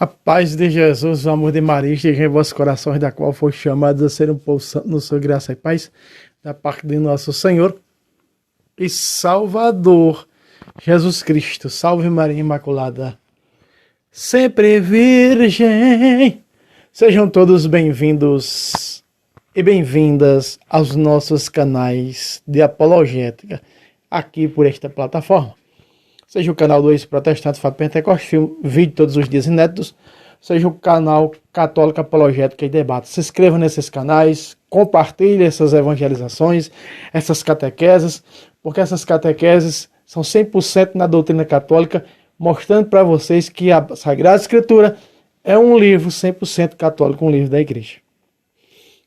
A paz de Jesus, o amor de Maria, esteja em vossos corações, da qual foi chamados a ser um povo santo no seu graça e paz, da parte de nosso Senhor e Salvador, Jesus Cristo. Salve Maria Imaculada, sempre virgem. Sejam todos bem-vindos e bem-vindas aos nossos canais de apologética, aqui por esta plataforma. Seja o canal do ex-protestante Fábio Pentecostil, vídeo todos os dias inéditos, seja o canal Católico Apologética e Debate. Se inscreva nesses canais, compartilhe essas evangelizações, essas catequeses, porque essas catequeses são 100% na doutrina católica, mostrando para vocês que a Sagrada Escritura é um livro 100% católico, um livro da Igreja.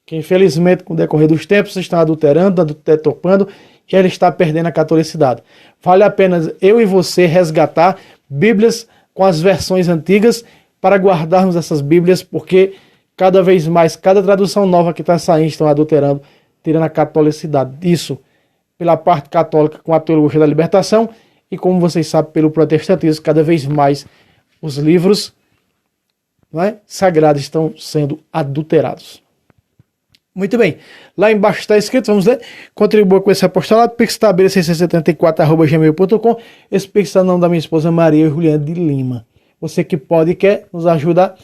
Que infelizmente, com o decorrer dos tempos, estão adulterando, deturpando, e ele está perdendo a catolicidade. Vale a pena eu e você resgatar Bíblias com as versões antigas para guardarmos essas Bíblias, porque cada vez mais, cada tradução nova que está saindo, estão adulterando, tirando a catolicidade. Isso pela parte católica com a teologia da libertação e, como vocês sabem, pelo protestantismo, cada vez mais os livros, não é, sagrados estão sendo adulterados. Muito bem, lá embaixo está escrito, vamos ler, contribua com esse apostolado, pixtabela674@gmail.com, esse pix está no nome da minha esposa Maria Juliana de Lima. Você que pode e quer nos ajudar,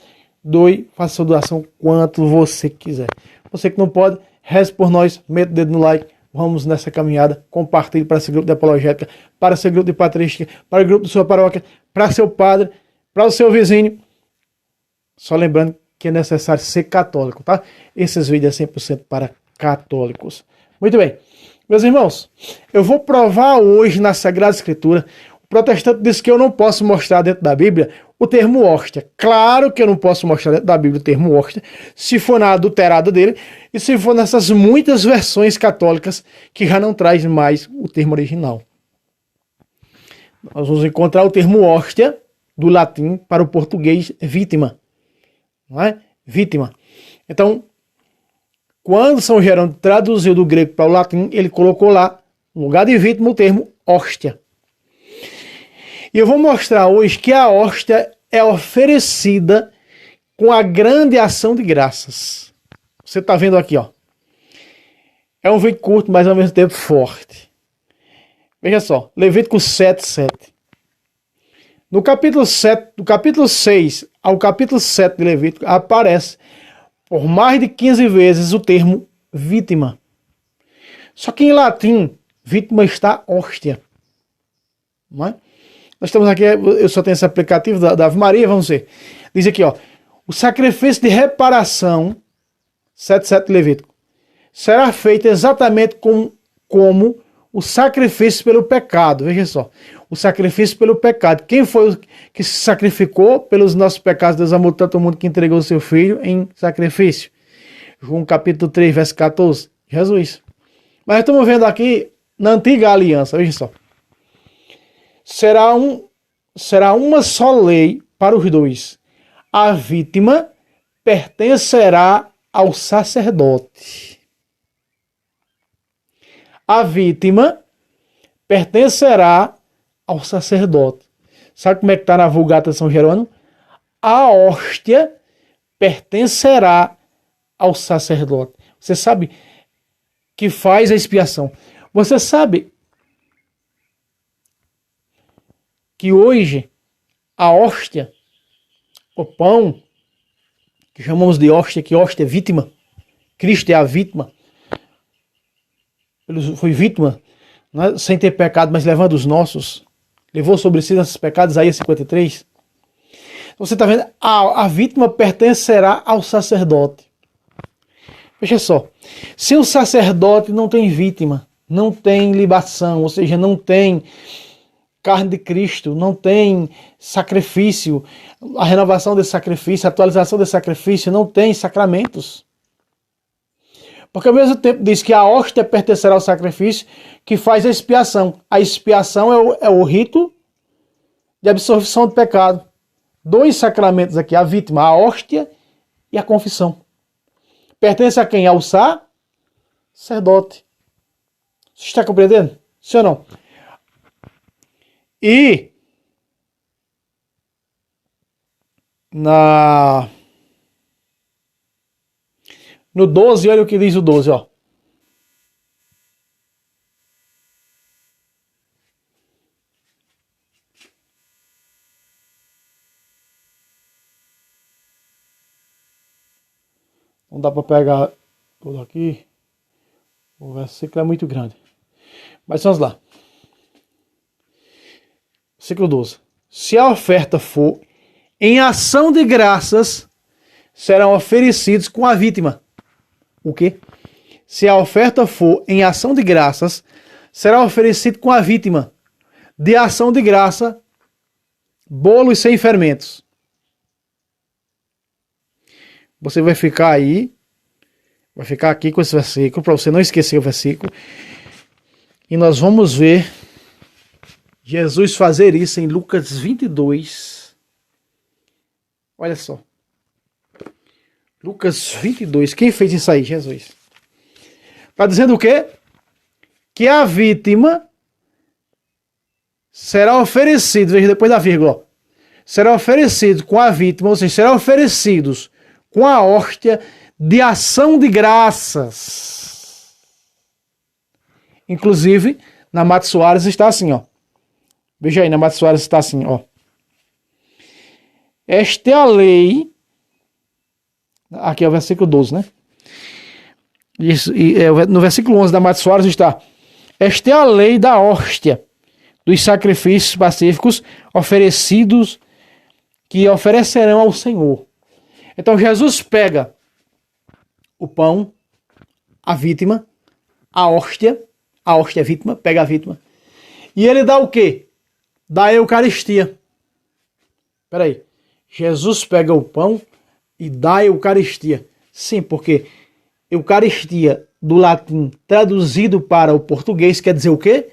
doe, faça sua doação quanto você quiser. Você que não pode, reze por nós, meta o dedo no like, vamos nessa caminhada, compartilhe para esse grupo de apologética, para esse grupo de patrística, para o grupo da sua paróquia, para seu padre, para o seu vizinho, só lembrando que é necessário ser católico, tá? Esses vídeos é 100% para católicos. Muito bem. Meus irmãos, eu vou provar hoje na Sagrada Escritura. O protestante diz que eu não posso mostrar dentro da Bíblia o termo hóstia. Claro que eu não posso mostrar dentro da Bíblia o termo hóstia, se for na adulterada dele e se for nessas muitas versões católicas que já não traz mais o termo original. Nós vamos encontrar o termo hóstia do latim para o português vítima. Não é? Vítima. Então, quando São Jerônimo traduziu do grego para o latim, ele colocou lá, no lugar de vítima, o termo hóstia. E eu vou mostrar hoje que a hóstia é oferecida com a grande ação de graças. Você está vendo aqui, ó. É um vídeo curto, mas ao mesmo tempo forte. Veja só, Levítico 7:7. No capítulo 7, do capítulo 6 ao capítulo 7 de Levítico, aparece por mais de 15 vezes o termo vítima. Só que em latim, vítima está hóstia. Não é? Nós estamos aqui, eu só tenho esse aplicativo da Ave Maria, vamos ver. Diz aqui, ó, o sacrifício de reparação, 7:7 de Levítico, será feito exatamente como o sacrifício pelo pecado. Veja só, o sacrifício pelo pecado. Quem foi que se sacrificou pelos nossos pecados? Deus amou tanto o mundo que entregou o seu filho em sacrifício. João capítulo 3, verso 14. Jesus. Mas estamos vendo aqui na antiga aliança, veja só. Será uma só lei para os dois. A vítima pertencerá ao sacerdote. A vítima pertencerá ao sacerdote. Sabe como é que está na Vulgata de São Jerônimo? A hóstia pertencerá ao sacerdote. Você sabe que faz a expiação. Você sabe que hoje a hóstia, o pão, que chamamos de hóstia, que hóstia é vítima, Cristo é a vítima, ele foi vítima, né, sem ter pecado, mas levando os nossos, levou sobre si esses pecados, Isaías 53. Você está vendo? A vítima pertencerá ao sacerdote. Veja só, se o sacerdote não tem vítima, não tem libação, ou seja, não tem carne de Cristo, não tem sacrifício, a renovação desse sacrifício, a atualização desse sacrifício, não tem sacramentos. Porque ao mesmo tempo diz que a hóstia pertencerá ao sacrifício que faz a expiação. A expiação é o rito de absolvição do pecado. Dois sacramentos aqui, a vítima, a hóstia e a confissão. Pertence a quem? Ao sacerdote. Você está compreendendo? Sim ou não? E no 12, olha o que diz o 12, ó. Não dá para pegar tudo aqui. O versículo é muito grande. Mas vamos lá. Versículo 12. Se a oferta for em ação de graças, serão oferecidos com a vítima. O quê? Se a oferta for em ação de graças, será oferecido com a vítima. De ação de graça, bolos sem fermentos. Você vai ficar aí, vai ficar aqui com esse versículo, para você não esquecer o versículo. E nós vamos ver Jesus fazer isso em Lucas 22. Olha só. Lucas 22. Quem fez isso aí? Jesus. Está dizendo o quê? Que a vítima será oferecido, veja depois da vírgula, será oferecido com a vítima, ou seja, será oferecidos com a hóstia de ação de graças. Inclusive, na Matos Soares está assim, ó. Veja aí, na Matos Soares está assim, ó. Esta é a lei. Aqui é o versículo 12, né? Isso, no versículo 11 da Matos Soares está: esta é a lei da hóstia, dos sacrifícios pacíficos oferecidos, que oferecerão ao Senhor. Então Jesus pega o pão, a vítima, a hóstia é vítima, pega a vítima, e ele dá o quê? Dá a Eucaristia. Espera aí. Jesus pega o pão e dá a Eucaristia. Sim, porque Eucaristia, do latim traduzido para o português, quer dizer o quê?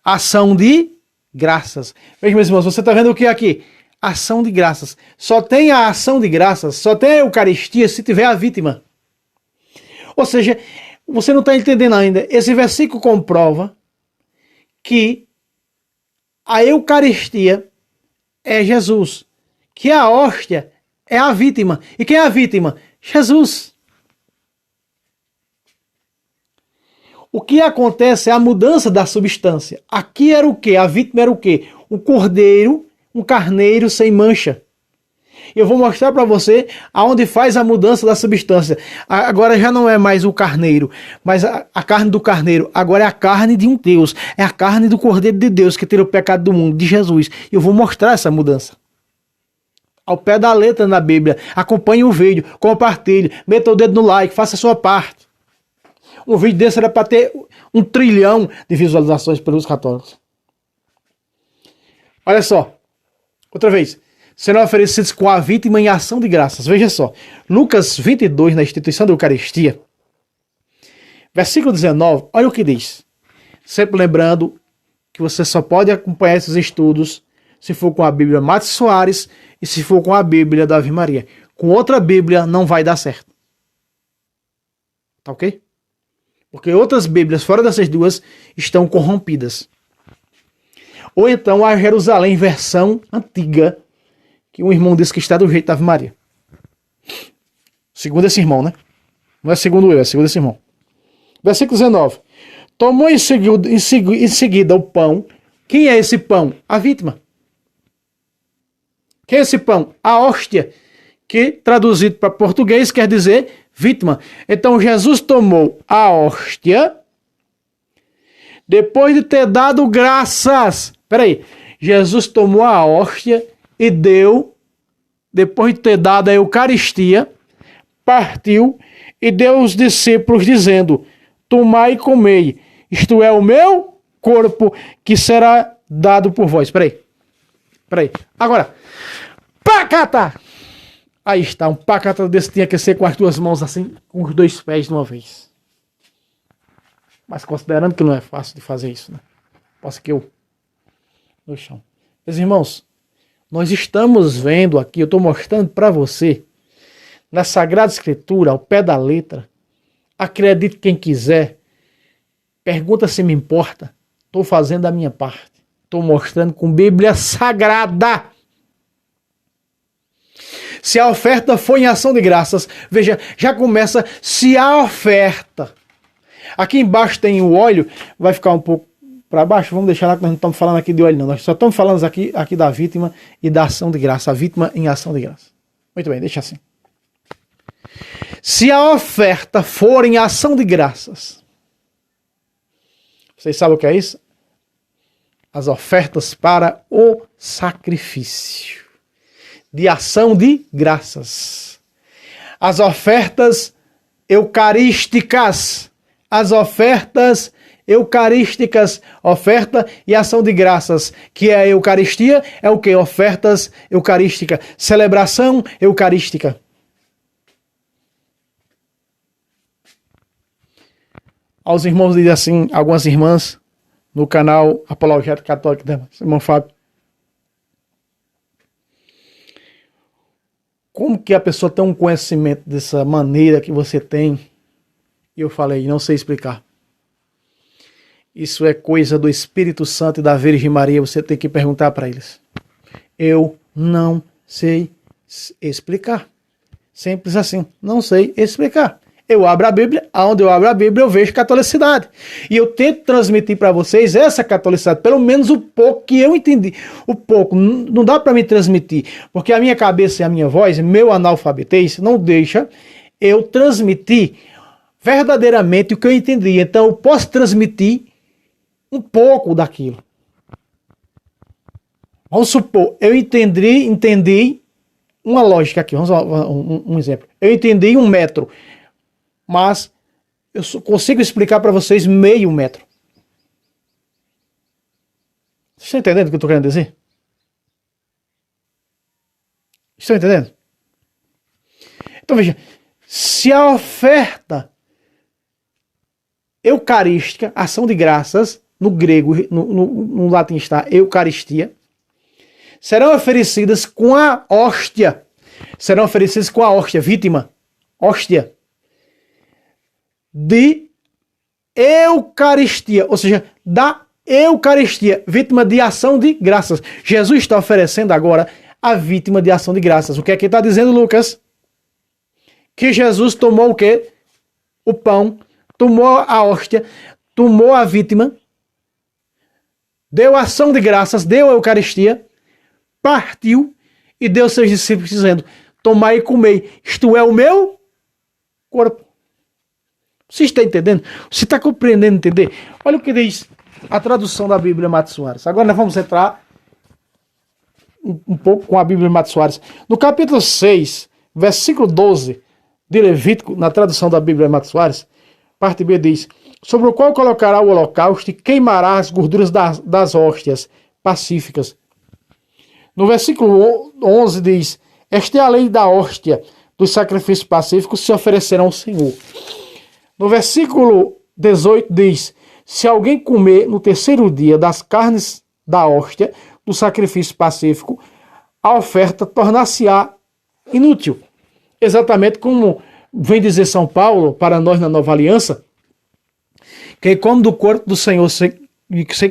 Ação de graças. Veja, meus irmãos, você está vendo o que aqui? Ação de graças. Só tem a ação de graças, só tem a Eucaristia se tiver a vítima. Ou seja, você não está entendendo ainda. Esse versículo comprova que a Eucaristia é Jesus, que a hóstia é a vítima. E quem é a vítima? Jesus. O que acontece é a mudança da substância. Aqui era o quê? A vítima era o quê? Um cordeiro, um carneiro sem mancha. Eu vou mostrar para você aonde faz a mudança da substância. Agora já não é mais o carneiro, mas a carne do carneiro. Agora é a carne de um Deus. É a carne do Cordeiro de Deus que tira o pecado do mundo, de Jesus. Eu vou mostrar essa mudança. Ao pé da letra na Bíblia. Acompanhe o vídeo, compartilhe, meta o dedo no like, faça a sua parte. Um vídeo desse era para ter 1 trilhão de visualizações pelos católicos. Olha só. Outra vez. Serão oferecidos com a vítima em ação de graças. Veja só. Lucas 22, na instituição da Eucaristia. Versículo 19. Olha o que diz. Sempre lembrando que você só pode acompanhar esses estudos se for com a Bíblia Matos Soares e se for com a Bíblia da Ave Maria. Com outra Bíblia não vai dar certo. Tá ok? Porque outras Bíblias fora dessas duas estão corrompidas. Ou então a Jerusalém versão antiga, que um irmão disse que está do jeito da Ave Maria. Segundo esse irmão, né? Não é segundo eu, é segundo esse irmão. Versículo 19. Tomou em seguida o pão. Quem é esse pão? A vítima. Quem é esse pão? A hóstia, que traduzido para português quer dizer vítima. Então Jesus tomou a hóstia, depois de ter dado graças. Peraí, Jesus tomou a hóstia e deu, depois de ter dado a Eucaristia, partiu e deu aos discípulos dizendo: tomai e comei, isto é o meu corpo que será dado por vós. Peraí. Agora, pacata! Aí está, um pacata desse tinha que ser com as duas mãos assim, com os dois pés de uma vez. Mas considerando que não é fácil de fazer isso, né? Posso que eu no chão. Meus irmãos, nós estamos vendo aqui, eu estou mostrando para você, na Sagrada Escritura, ao pé da letra. Acredite quem quiser. Pergunta se me importa. Estou fazendo a minha parte. Estou mostrando com Bíblia Sagrada. Se a oferta for em ação de graças, veja, já começa, se a oferta. Aqui embaixo tem o óleo, vai ficar um pouco para baixo, vamos deixar lá que nós não estamos falando aqui de óleo não, nós só estamos falando aqui da vítima e da ação de graça, a vítima em ação de graça. Muito bem, deixa assim. Se a oferta for em ação de graças, vocês sabem o que é isso? As ofertas para o sacrifício, de ação de graças. As ofertas eucarísticas, oferta e ação de graças, que é a Eucaristia, é o que? Ofertas eucarísticas, celebração eucarística. Aos irmãos dizem assim, algumas irmãs no canal Apologética Católica, né? Irmão Fábio. Como que a pessoa tem um conhecimento dessa maneira que você tem? E eu falei, não sei explicar. Isso é coisa do Espírito Santo e da Virgem Maria, você tem que perguntar para eles. Eu não sei explicar. Simples assim, não sei explicar. Eu abro a Bíblia, aonde eu abro a Bíblia eu vejo catolicidade. E eu tento transmitir para vocês essa catolicidade, pelo menos o pouco que eu entendi. O pouco, não dá para me transmitir, porque a minha cabeça e a minha voz, meu analfabetez, não deixa eu transmitir verdadeiramente o que eu entendi. Então eu posso transmitir um pouco daquilo. Vamos supor, eu entendi uma lógica aqui, vamos um exemplo. Eu entendi 1 metro. Mas eu consigo explicar para vocês meio metro. Vocês estão entendendo o que eu estou querendo dizer? Estão entendendo? Então veja, se a oferta eucarística, ação de graças, no grego, no latim está Eucaristia, serão oferecidas com a hóstia. Serão oferecidas com a hóstia, vítima, hóstia. De Eucaristia, ou seja, da Eucaristia, vítima de ação de graças. Jesus está oferecendo agora a vítima de ação de graças. O que é que está dizendo Lucas? Que Jesus tomou o quê? O pão, tomou a hóstia, tomou a vítima, deu ação de graças, deu a Eucaristia, partiu e deu seus discípulos dizendo, tomai e comei, isto é o meu corpo. Você está entendendo? Você está compreendendo, entender? Olha o que diz a tradução da Bíblia Mato Soares. Agora nós vamos entrar um pouco com a Bíblia Mato Soares. No capítulo 6, versículo 12 de Levítico, na tradução da Bíblia Mato Soares, parte B diz, sobre o qual colocará o holocausto e queimará as gorduras das hóstias pacíficas. No versículo 11 diz, esta é a lei da hóstia dos sacrifícios pacíficos que se oferecerão ao Senhor. No versículo 18 diz, se alguém comer no 3º dia das carnes da hóstia, do sacrifício pacífico, a oferta tornar-se-á inútil. Exatamente como vem dizer São Paulo para nós na Nova Aliança, quem come do corpo do Senhor sem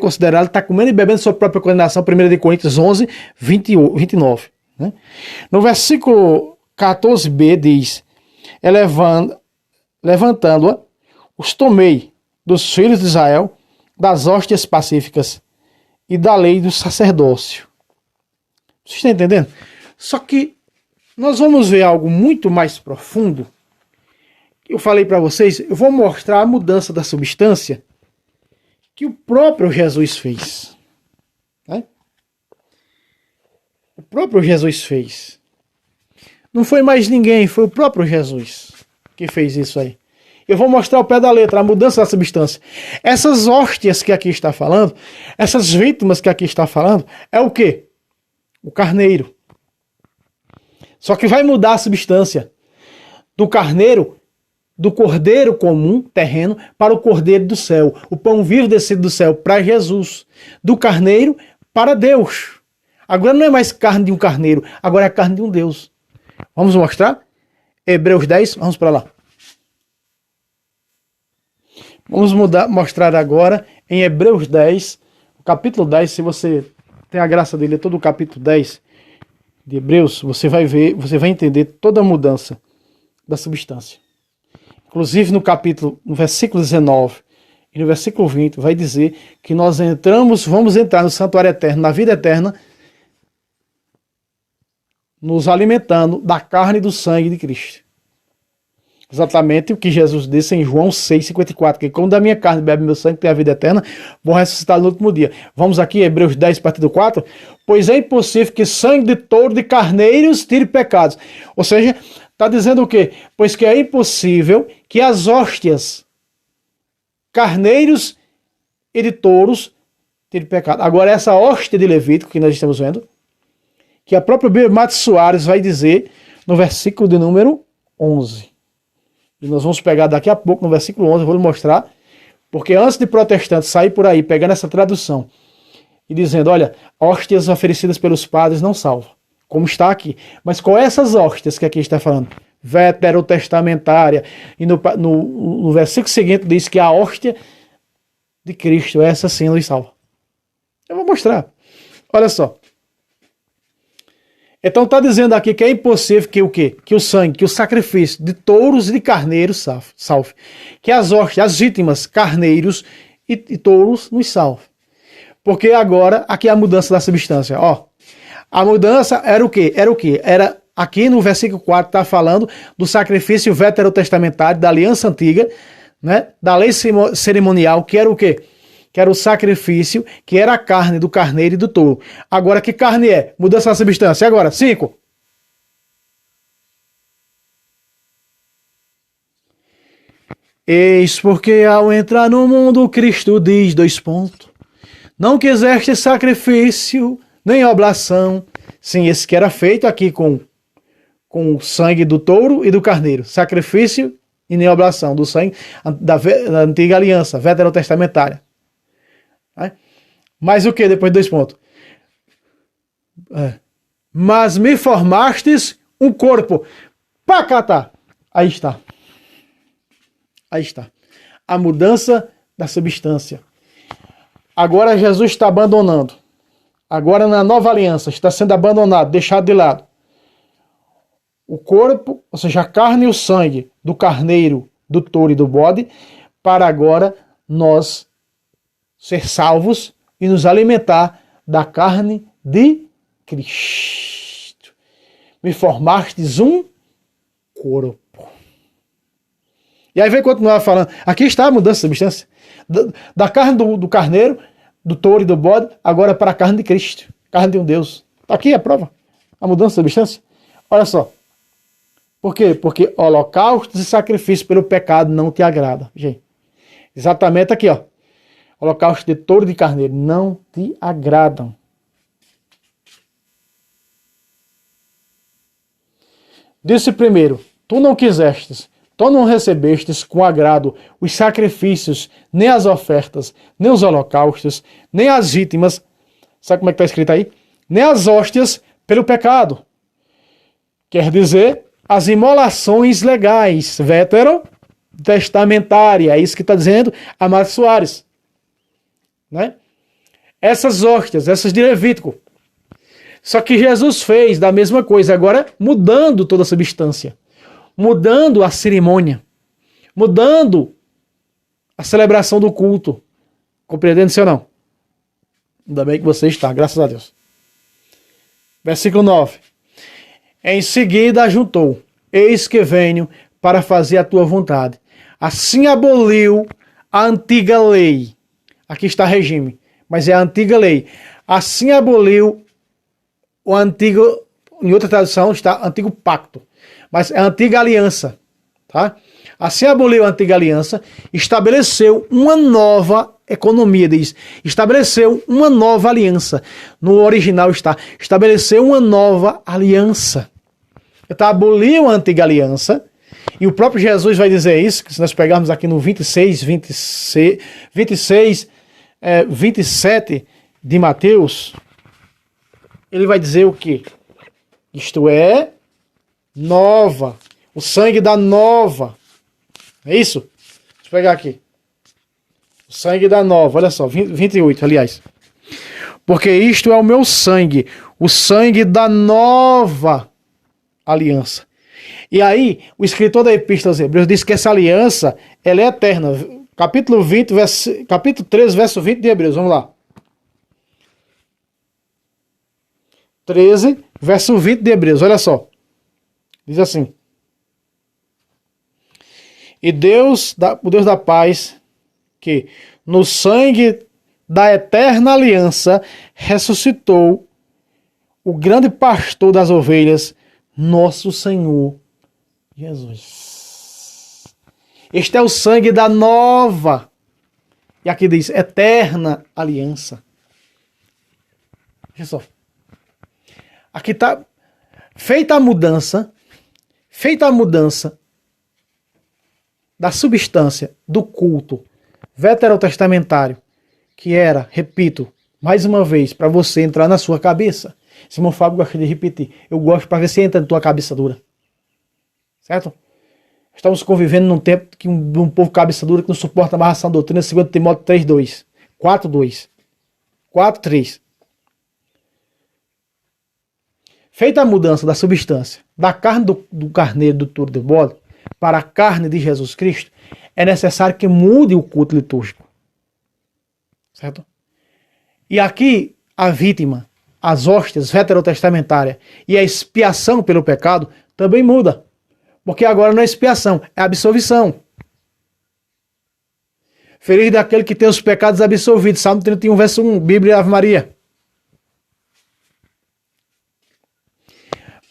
considerar, ele está comendo e bebendo sua própria condenação, 1 Coríntios 11, 29. Né? No versículo 14b diz, levantando-a, os tomei dos filhos de Israel, das hóstias pacíficas e da lei do sacerdócio. Vocês estão entendendo? Só que nós vamos ver algo muito mais profundo. Eu falei para vocês, eu vou mostrar a mudança da substância que o próprio Jesus fez. Né? O próprio Jesus fez. Não foi mais ninguém, foi o próprio Jesus que fez isso aí. Eu vou mostrar ao pé da letra a mudança da substância. Essas hóstias que aqui está falando, essas vítimas que aqui está falando, é o quê? O carneiro. Só que vai mudar a substância do carneiro, do cordeiro comum, terreno, para o cordeiro do céu. O pão vivo descido do céu para Jesus. Do carneiro para Deus. Agora não é mais carne de um carneiro, agora é carne de um Deus. Vamos mostrar? Hebreus 10, vamos para lá. Vamos mostrar agora em Hebreus 10, capítulo 10, se você tem a graça de ler todo o capítulo 10, de Hebreus, você vai ver, você vai entender toda a mudança da substância. Inclusive no versículo 19 e no versículo 20, vai dizer que nós vamos entrar no santuário eterno, na vida eterna, nos alimentando da carne e do sangue de Cristo. Exatamente o que Jesus disse em João 6,54, que como da minha carne bebe meu sangue, tem a vida eterna, vou ressuscitar no último dia. Vamos aqui, Hebreus 10, a partir do 4. Pois é impossível que sangue de touro de carneiros tire pecados. Ou seja, está dizendo o quê? Pois que é impossível que as hóstias, carneiros e de touros tire pecado. Agora, essa hóstia de Levítico que nós estamos vendo, que a própria Bíblia Matos Soares vai dizer no versículo de número 11. E nós vamos pegar daqui a pouco no versículo 11, eu vou lhe mostrar, porque antes de protestantes sair por aí, pegando essa tradução e dizendo, olha, hóstias oferecidas pelos padres não salvam, como está aqui. Mas qual é essas hóstias que aqui está falando? Veterotestamentária. E no versículo seguinte diz que a hóstia de Cristo, essa sim nos salva. Eu vou mostrar. Olha só. Então está dizendo aqui que é impossível que o quê? Que o sangue, que o sacrifício de touros e de carneiros salve. Que as hóstias, as vítimas, carneiros e touros nos salve. Porque agora, aqui é a mudança da substância. Ó, a mudança era o quê? Era aqui no versículo 4 está falando do sacrifício veterotestamentário, da aliança antiga, né? Da lei cerimonial, que era o quê? Que era o sacrifício, que era a carne do carneiro e do touro. Agora, que carne é? Mudança da substância. Agora, 5. Eis porque ao entrar no mundo, Cristo diz, 2 pontos. Não quiseste sacrifício, nem oblação. Sim, esse que era feito aqui com o sangue do touro e do carneiro. Sacrifício e nem oblação do sangue da antiga aliança, veterotestamentária. Mas o que depois de 2 pontos? Mas me formastes um corpo. Pacatá. Aí está. Aí está. A mudança da substância. Agora Jesus está abandonando. Agora na nova aliança está sendo abandonado, deixado de lado. O corpo, ou seja, a carne e o sangue do carneiro, do touro e do bode, para agora nós ser salvos e nos alimentar da carne de Cristo. Me formastes um corpo. E aí vem continuar falando. Aqui está a mudança de substância. Da carne do carneiro, do touro e do bode, agora para a carne de Cristo. Carne de um Deus. Aqui é a prova. A mudança de substância. Olha só. Por quê? Porque holocaustos e sacrifícios pelo pecado não te agradam. Gente, exatamente aqui, ó. Holocausto de touro e de carneiro não te agradam. Disse primeiro, tu não quisestes, tu não recebestes com agrado os sacrifícios, nem as ofertas, nem os holocaustos, nem as vítimas, sabe como é que está escrito aí? Nem as hóstias pelo pecado. Quer dizer, as imolações legais, veterotestamentária, é isso que está dizendo Amado Soares. Né? Essas hóstias, essas de Levítico. Só que Jesus fez da mesma coisa, agora mudando toda a substância, mudando a cerimônia, mudando a celebração do culto. Compreendendo isso ou não? Ainda bem que você está, graças a Deus. Versículo 9. Em seguida ajuntou, eis que venho para fazer a tua vontade. Assim aboliu a antiga lei. Aqui está regime, mas é a antiga lei. Assim aboliu o antigo, em outra tradução está antigo pacto, mas é a antiga aliança, tá? Assim aboliu a antiga aliança, estabeleceu uma nova economia, diz, estabeleceu uma nova aliança. No original está, estabeleceu uma nova aliança. Então aboliu a antiga aliança, e o próprio Jesus vai dizer isso, que se nós pegarmos aqui no 27 de Mateus, ele vai dizer o quê? Isto é nova. O sangue da nova. É isso? Deixa eu pegar aqui. O sangue da nova. Olha só, 28, aliás. Porque isto é o meu sangue, o sangue da nova aliança. E aí, o escritor da Epístola aos Hebreus diz que essa aliança, ela é eterna. Capítulo 13, verso 20 de Hebreus, vamos lá. 13, verso 20 de Hebreus, olha só. Diz assim: E o Deus da paz, que no sangue da eterna aliança ressuscitou o grande pastor das ovelhas, nosso Senhor Jesus. Este é o sangue da nova, e aqui diz, eterna aliança. Veja só. Aqui está feita a mudança da substância do culto veterotestamentário, que era, repito, mais uma vez, para você entrar na sua cabeça. Simão Fábio gosta de repetir. Eu gosto para ver se entra na tua cabeça dura. Certo? Estamos convivendo num tempo que um povo cabeça dura que não suporta mais a sã doutrina, 2 Timóteo 3:2. 4:2. 4:3. Feita a mudança da substância da carne do carneiro do touro de bode para a carne de Jesus Cristo, é necessário que mude o culto litúrgico. Certo? E aqui a vítima, as hóstias veterotestamentárias e a expiação pelo pecado também muda. Porque agora não é expiação, é absolvição. Feliz daquele que tem os pecados absolvidos. Salmo 31, verso 1, Bíblia Ave Maria.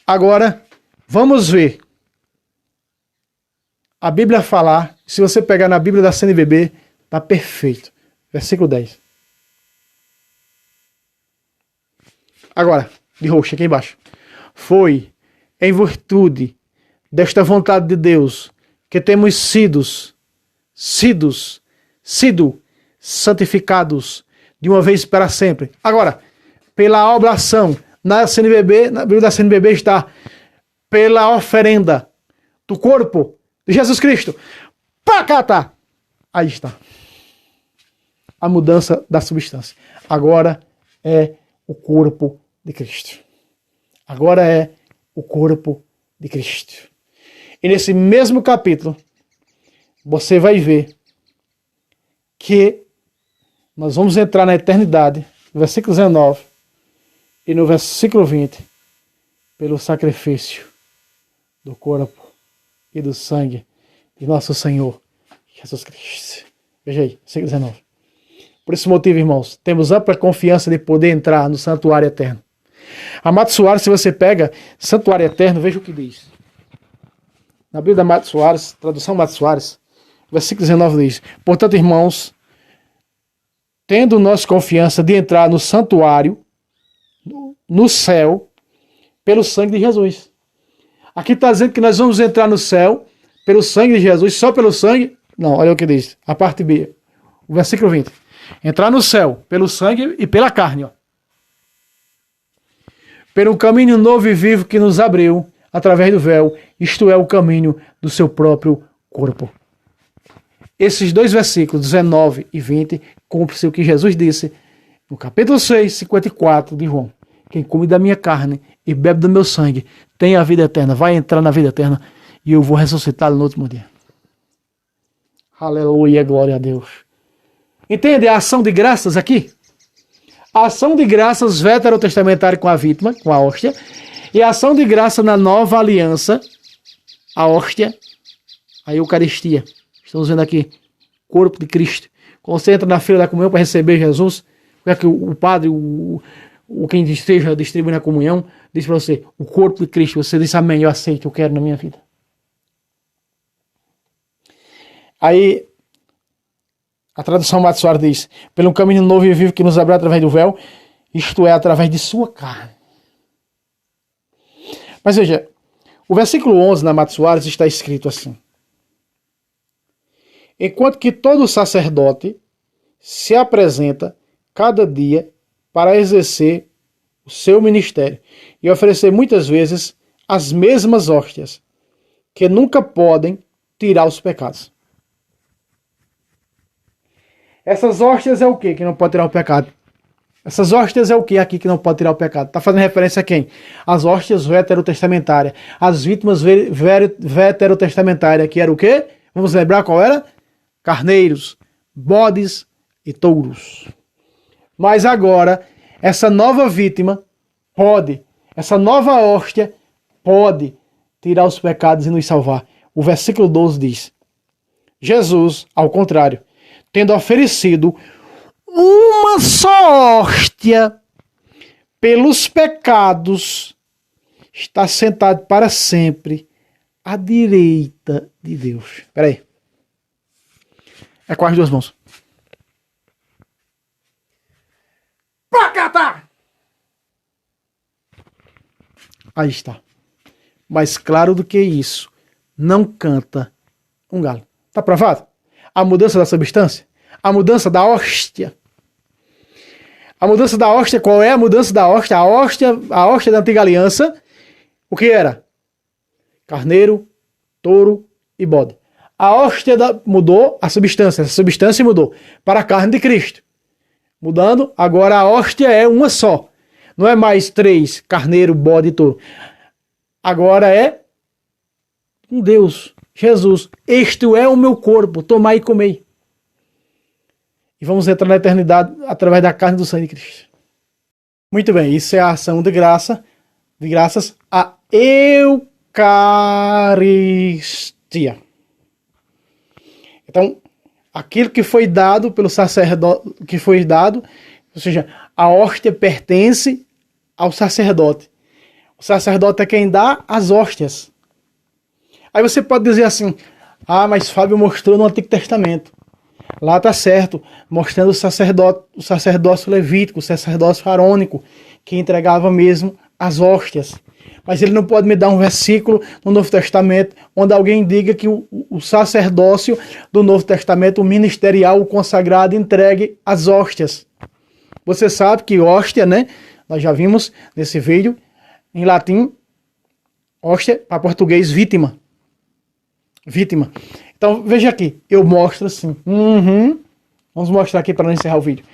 Agora, vamos ver a Bíblia falar. Se você pegar na Bíblia da CNBB, está perfeito. Versículo 10. Agora, de roxo, aqui embaixo. Foi em virtude desta vontade de Deus que temos sido santificados de uma vez para sempre. Agora, pela oblação, na Bíblia da CNBB está pela oferenda do corpo de Jesus Cristo. Pacata! Aí está. A mudança da substância. Agora é o corpo de Cristo. Agora é o corpo de Cristo. E nesse mesmo capítulo, você vai ver que nós vamos entrar na eternidade, no versículo 19 e no versículo 20, pelo sacrifício do corpo e do sangue de nosso Senhor Jesus Cristo. Veja aí, versículo 19. Por esse motivo, irmãos, temos ampla confiança de poder entrar no santuário eterno. Amado Soares, se você pega santuário eterno, veja o que diz. Na Bíblia da Mato Soares, tradução Mato Soares, versículo 19 diz: Portanto, irmãos, tendo nós confiança de entrar no santuário, no céu, pelo sangue de Jesus. Aqui está dizendo que nós vamos entrar no céu pelo sangue de Jesus, só pelo sangue. Não, olha o que diz, a parte B, o versículo 20. Entrar no céu pelo sangue e pela carne, ó. Pelo caminho novo e vivo que nos abriu através do véu, isto é o caminho do seu próprio corpo. Esses dois versículos, 19 e 20, cumpre-se o que Jesus disse no capítulo 6, 54 de João. Quem come da minha carne e bebe do meu sangue tem a vida eterna, vai entrar na vida eterna e eu vou ressuscitá-lo no último dia. Aleluia, glória a Deus. Entende a ação de graças aqui? A ação de graças veterotestamentária com a vítima, com a hóstia, e a ação de graça na nova aliança, a hóstia, a Eucaristia. Estamos vendo aqui, corpo de Cristo. Quando você entra na fila da comunhão para receber Jesus, é que o padre, quem esteja distribuindo a comunhão, diz para você, o corpo de Cristo. Você diz, amém, eu aceito, eu quero na minha vida. Aí, a tradução Mato Soares diz, pelo caminho novo e vivo que nos abriu através do véu, isto é, através de sua carne. Mas veja, o versículo 11 na Mato Soares está escrito assim: enquanto que todo sacerdote se apresenta cada dia para exercer o seu ministério e oferecer muitas vezes as mesmas hóstias, que nunca podem tirar os pecados. Essas hóstias é o quê que não pode tirar o pecado? Essas hóstias é o que aqui que não pode tirar o pecado? Está fazendo referência a quem? As hóstias veterotestamentárias. As vítimas veterotestamentárias, que era o quê? Vamos lembrar qual era? Carneiros, bodes e touros. Mas agora, essa nova vítima pode, essa nova hóstia pode tirar os pecados e nos salvar. O versículo 12 diz: Jesus, ao contrário, tendo oferecido uma só hóstia pelos pecados, está sentado para sempre à direita de Deus. Espera aí. É com as duas mãos. Pacata! Aí está. Mais claro do que isso, não canta um galo. Está provado? A mudança da substância? A mudança da hóstia? A mudança da hóstia, qual é a mudança da hóstia? A hóstia da antiga aliança, o que era? Carneiro, touro e bode. A hóstia mudou a substância, essa substância mudou para a carne de Cristo. Mudando, agora a hóstia é uma só. Não é mais 3, carneiro, bode e touro. Agora é um Deus, Jesus. Este é o meu corpo, tomai e comei. E vamos entrar na eternidade através da carne do sangue de Cristo. Muito bem, isso é a ação de graças à Eucaristia. Então, aquilo que foi dado pelo sacerdote, ou seja, a hóstia pertence ao sacerdote. O sacerdote é quem dá as hóstias. Aí você pode dizer assim: ah, mas Fábio mostrou no Antigo Testamento. Lá está certo, mostrando o sacerdócio levítico, o sacerdócio arônico, que entregava mesmo as hóstias. Mas ele não pode me dar um versículo no Novo Testamento onde alguém diga que o sacerdócio do Novo Testamento, o ministerial, o consagrado, entregue as hóstias. Você sabe que hóstia, né? Nós já vimos nesse vídeo, em latim, hóstia, para português, vítima. Vítima. Então, veja aqui, eu mostro assim. Vamos mostrar aqui para não encerrar o vídeo.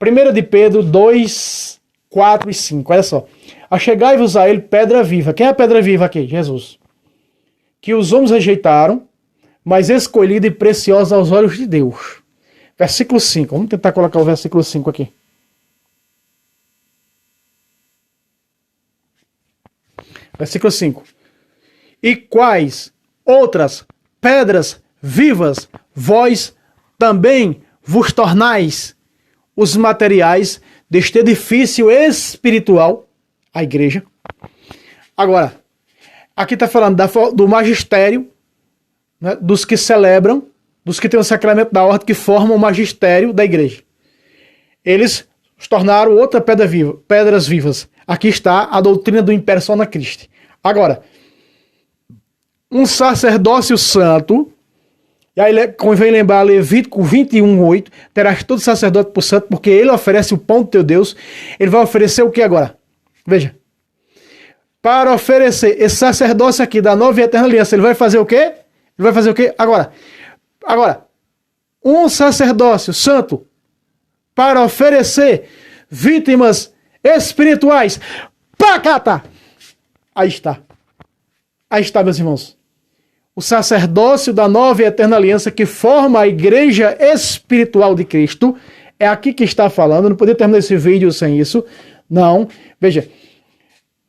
1 de Pedro 2, 4 e 5, olha só. Achegai-vos a ele pedra viva. Quem é a pedra viva aqui? Jesus. Que os homens rejeitaram, mas escolhida e preciosa aos olhos de Deus. Versículo 5. Vamos tentar colocar o versículo 5 aqui. Versículo 5. E quais outras pedras vivas vós também vos tornais os materiais deste edifício espiritual, a igreja. Agora, aqui está falando do magistério, né, dos que celebram, dos que têm o sacramento da ordem, que formam o magistério da igreja. Eles se tornaram outra pedras vivas. Aqui está a doutrina do Impersona Christi. Agora, um sacerdócio santo, e aí convém lembrar Levítico 21:8, terás todo sacerdote por santo, porque ele oferece o pão do teu Deus. Ele vai oferecer o que agora? Veja. Para oferecer esse sacerdócio aqui da nova e eterna aliança, ele vai fazer o quê? Ele vai fazer o quê? Agora, um sacerdócio santo para oferecer vítimas espirituais. Pacata! Aí está. Aí está, meus irmãos. O sacerdócio da nova e eterna aliança que forma a igreja espiritual de Cristo. É aqui que está falando. Eu não poderia terminar esse vídeo sem isso. Não. Veja.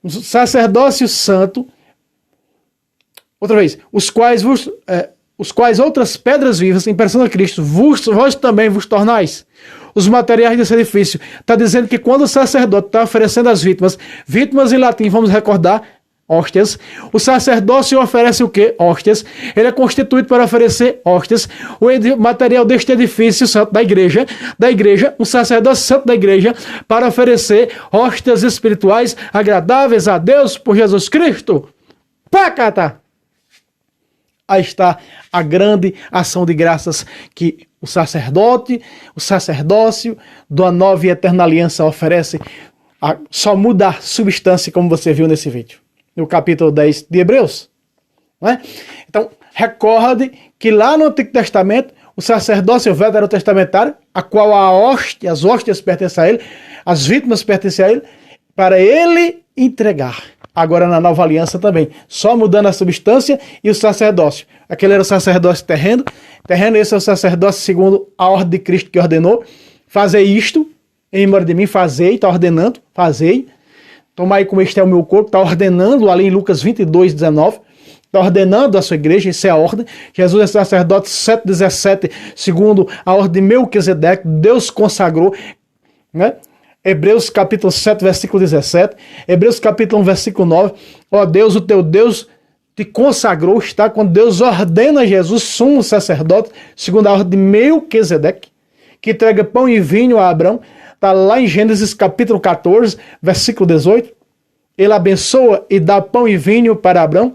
O sacerdócio santo. Outra vez. Os quais outras pedras vivas, em persona de Cristo, vós também vos tornais os materiais desse edifício. Está dizendo que quando o sacerdote está oferecendo as vítimas em latim, vamos recordar, hóstias. O sacerdócio oferece o quê? Hóstias. Ele é constituído para oferecer hóstias. O material deste edifício santo da igreja, um sacerdócio santo da igreja, para oferecer hóstias espirituais agradáveis a Deus por Jesus Cristo. Pacata! Aí está a grande ação de graças que o sacerdócio da nova e eterna aliança oferece. Só muda a substância, como você viu nesse vídeo, no capítulo 10 de Hebreus. Não é? Então, recorde que lá no Antigo Testamento, o sacerdócio veterotestamentário, a qual as hóstias pertencem a ele, as vítimas pertencem a ele, para ele entregar. Agora na nova aliança também, só mudando a substância e o sacerdócio. Aquele era o sacerdócio terreno, esse é o sacerdócio segundo a ordem de Cristo que ordenou. Fazei isto, em memória de mim, fazei, está ordenando, fazei. Tomai como este é o meu corpo, está ordenando ali em Lucas 22, 19. Está ordenando a sua igreja, isso é a ordem. Jesus é sacerdote 7,17, segundo a ordem de Melquisedeque, Deus consagrou, né? Hebreus capítulo 7, versículo 17. Hebreus capítulo 1, versículo 9. Ó Deus, o teu Deus te consagrou, está? Quando Deus ordena a Jesus, sumo sacerdote, segundo a ordem de Melquisedeque, que entrega pão e vinho a Abraão. Está lá em Gênesis capítulo 14, versículo 18. Ele abençoa e dá pão e vinho para Abraão.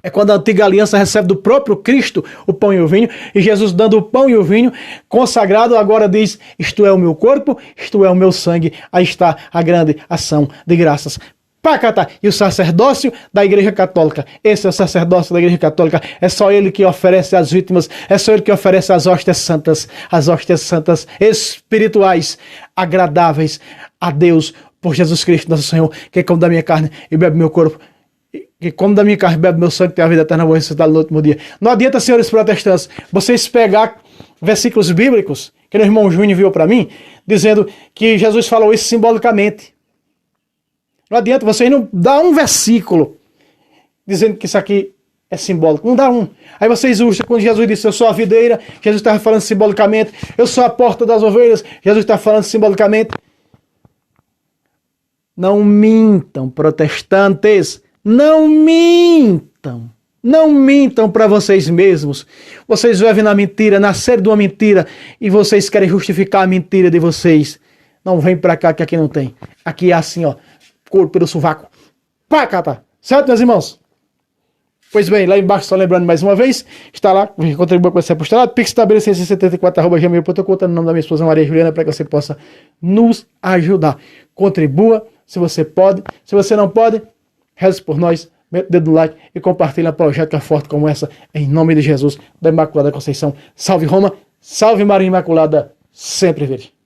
É quando a antiga aliança recebe do próprio Cristo o pão e o vinho, e Jesus dando o pão e o vinho, consagrado, agora diz, isto é o meu corpo, isto é o meu sangue, aí está a grande ação de graças. Pacatá. E o sacerdócio da Igreja Católica, esse é o sacerdócio da Igreja Católica, é só ele que oferece as vítimas, é só ele que oferece as hóstias santas espirituais, agradáveis a Deus, por Jesus Cristo, nosso Senhor, que come da minha carne e bebe meu corpo, que come da minha carne e bebe meu sangue, tem a vida eterna, vou ressuscitar no último dia. Não adianta, senhores protestantes, vocês pegar versículos bíblicos, que o irmão Júnior enviou para mim, dizendo que Jesus falou isso simbolicamente. Não adianta, vocês não dá um versículo dizendo que isso aqui é simbólico. Não dá um. Aí vocês usam, quando Jesus disse, eu sou a videira, Jesus estava falando simbolicamente. Eu sou a porta das ovelhas, Jesus está falando simbolicamente. Não mintam, protestantes. Não mintam. Não mintam para vocês mesmos. Vocês vivem na mentira, nasceram de uma mentira, e vocês querem justificar a mentira de vocês. Não vem para cá que aqui não tem. Aqui é assim, ó. Corpo pelo sovaco. Pá, tá. Certo, meus irmãos? Pois bem, lá embaixo, só lembrando mais uma vez, está lá, contribua com esse apostolado, pix74.gmail.com, no nome da minha esposa Maria Juliana, para que você possa nos ajudar. Contribua, se você pode. Se você não pode, reze por nós, mete o dedo no like e compartilha um projeto forte como essa, em nome de Jesus, da Imaculada Conceição. Salve Roma, salve Maria Imaculada, sempre virgem.